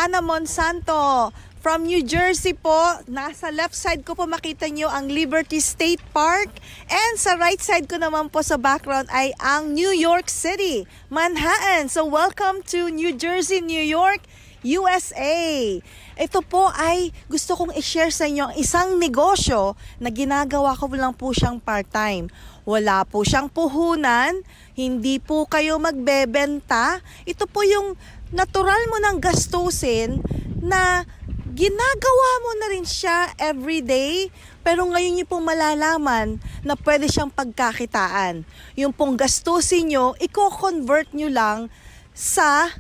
Hannah Monsanto. From New Jersey po, nasa left side ko po makita nyo ang Liberty State Park. And sa right side ko naman po sa background ay ang New York City, Manhattan. So welcome to New Jersey, New York, USA. Ito po ay gusto kong i-share sa inyo ang isang negosyo na ginagawa ko lang po siyang part-time. Wala po siyang puhunan, hindi po kayo magbebenta. Ito po yung natural mo ng gastusin na ginagawa mo na rin siya everyday, pero ngayon niyo pong malalaman na pwede siyang pagkakitaan. Yung pong gastusin nyo, i-convert nyo lang sa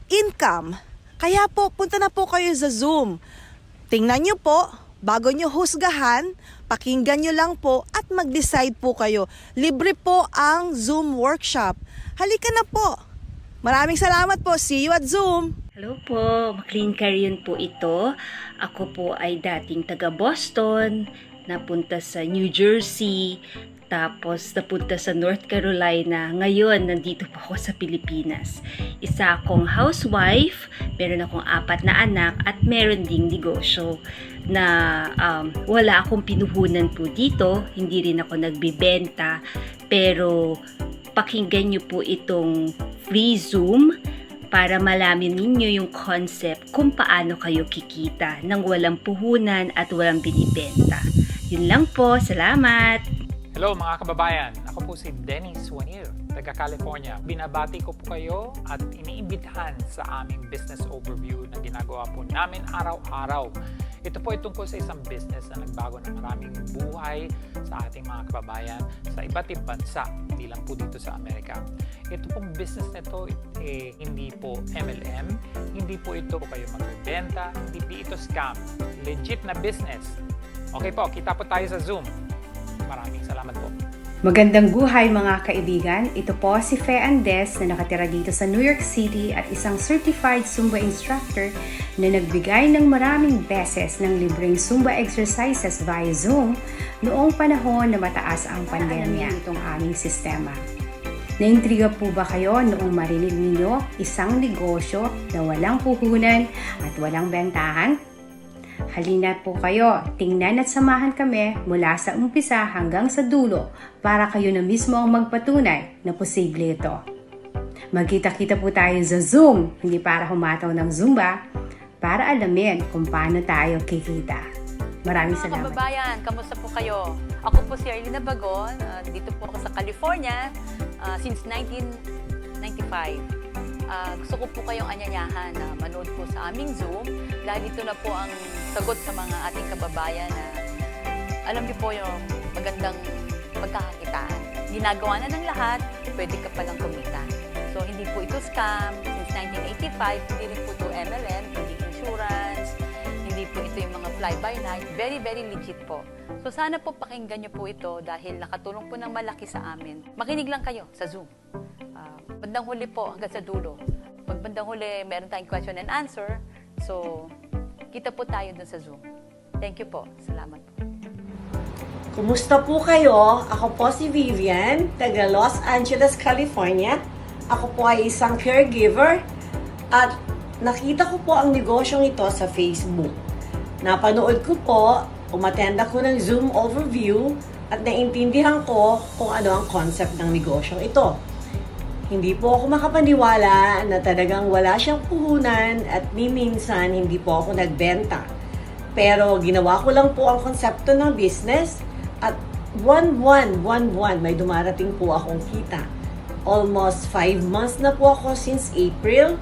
income. Kaya po, punta na po kayo sa Zoom. Tingnan nyo po, bago nyo husgahan, pakinggan nyo lang po at mag-decide po kayo. Libre po ang Zoom workshop. Halika na po. Maraming salamat po. See you at Zoom. Hello po, McLean Carion po ito. Ako po ay dating taga Boston, napunta sa New Jersey, tapos napunta sa North Carolina. Ngayon, nandito po ako sa Pilipinas. Isa akong housewife, meron akong 4 na anak, at meron ding negosyo na wala akong pinuhunan po dito. Hindi rin ako nagbibenta, pero pakinggan nyo po itong free Zoom para malaman ninyo yung concept kung paano kayo kikita nang walang puhunan at walang binibenta. Yun lang po. Salamat! Hello mga kababayan, ako po si Dennis Wanir, taga California. Binabati ko po kayo at iniimbitahan sa aming business overview na ginagawa po namin araw-araw. Ito po ay tungkol sa isang business na nagbago ng maraming buhay sa ating mga kababayan sa iba't ibang bansa, hindi lang po dito sa Amerika. Ito pong business na ito, hindi po MLM, hindi po ito kayo magbebenta, hindi ito scam. Legit na business. Okay po, kita po tayo sa Zoom. Maraming salamat po. Magandang buhay mga kaibigan. Ito po si Fe Andes na nakatira dito sa New York City at isang certified Zumba instructor na nagbigay ng maraming beses ng libreng Zumba exercises via Zoom noong panahon na mataas ang pandemya itong aming sistema. Naintriga po ba kayo noong marinig ninyo isang negosyo na walang puhunan at walang bentahan? Halina't po kayo, tingnan at samahan kami mula sa umpisa hanggang sa dulo para kayo na mismo ang magpatunay na posible ito. Magkita-kita po tayo sa Zoom, hindi para humataw ng Zumba, para alamin kung paano tayo kikita. Maraming salamat. Mga kababayan, kamusta po kayo? Ako po si Arlene Bagon, dito po ako sa California since 1995. Gusto ko po kayong anyayahan na manood po sa aming Zoom dahil ito na po ang sagot sa mga ating kababayan na alam niyo po yung magandang pagkakakitaan. Ginagawa na ng lahat, pwede ka palang kumita. So hindi po ito scam. Since 1985, hindi rin po ito MLM, hindi insurance, hindi po ito yung mga fly-by-night. Very, very legit po. So sana po pakinggan niyo po ito dahil nakatulong po ng malaki sa amin. Makinig lang kayo sa Zoom. Bandang huli po hanggang sa dulo. Pag bandang huli, meron tayong question and answer. So, kita po tayo dun sa Zoom. Thank you po. Salamat po. Kumusta po kayo? Ako po si Vivian, taga Los Angeles, California. Ako po ay isang caregiver at nakita ko po ang negosyong ito sa Facebook. Napanood ko po, umattend ako ng Zoom overview at naintindihan ko kung ano ang concept ng negosyong ito. Hindi po ako makapaniwala na talagang wala siyang puhunan at minsan hindi po ako nagbenta. Pero ginawa ko lang po ang konsepto ng business at buwan may dumarating po akong kita. Almost 5 months na po ako since April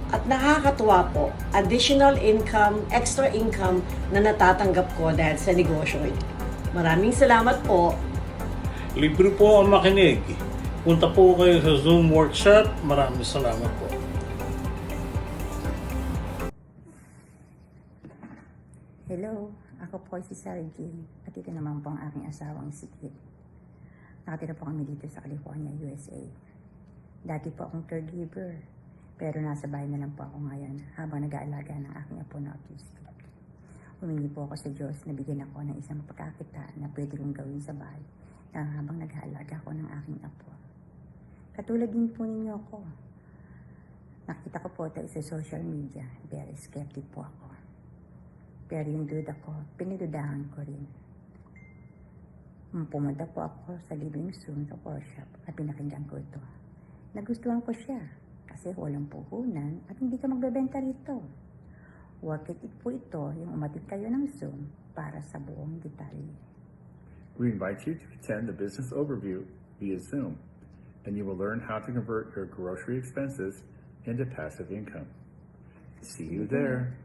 at nakakatuwa po. Additional income, extra income na natatanggap ko dahil sa negosyo ito. Maraming salamat po. Libre po ang makinig. Punta po kayo sa Zoom workshop. Maraming salamat po. Hello, ako po si Sarah Jean at ito naman po ang aking asawang si Kit. Nakatira po kami dito sa California, USA. Dati po akong caregiver, pero nasa bahay na lang po ako ngayon habang nag-aalaga ng aking apo na autistic. Humingi po ako sa Diyos na bigyan ako ng isang pagkakita na pwede kong gawin sa bahay habang nag-aalaga ako ng aking apo. Katulad din po ninyo ako. Nakita ko po ito sa social media. Very skeptic po ako. Pero yung duda ko, pinidudahan ko rin. Pumunta po ako sa Living Zoom sa workshop at pinakinggan ko ito. Nagustuhan ko siya kasi walang puhunan at hindi ka magbebenta rito. Worth it po ito yung umatid kayo ng Zoom para sa buong detalye. We invite you to attend the business overview via Zoom, and you will learn how to convert your grocery expenses into passive income. See you there.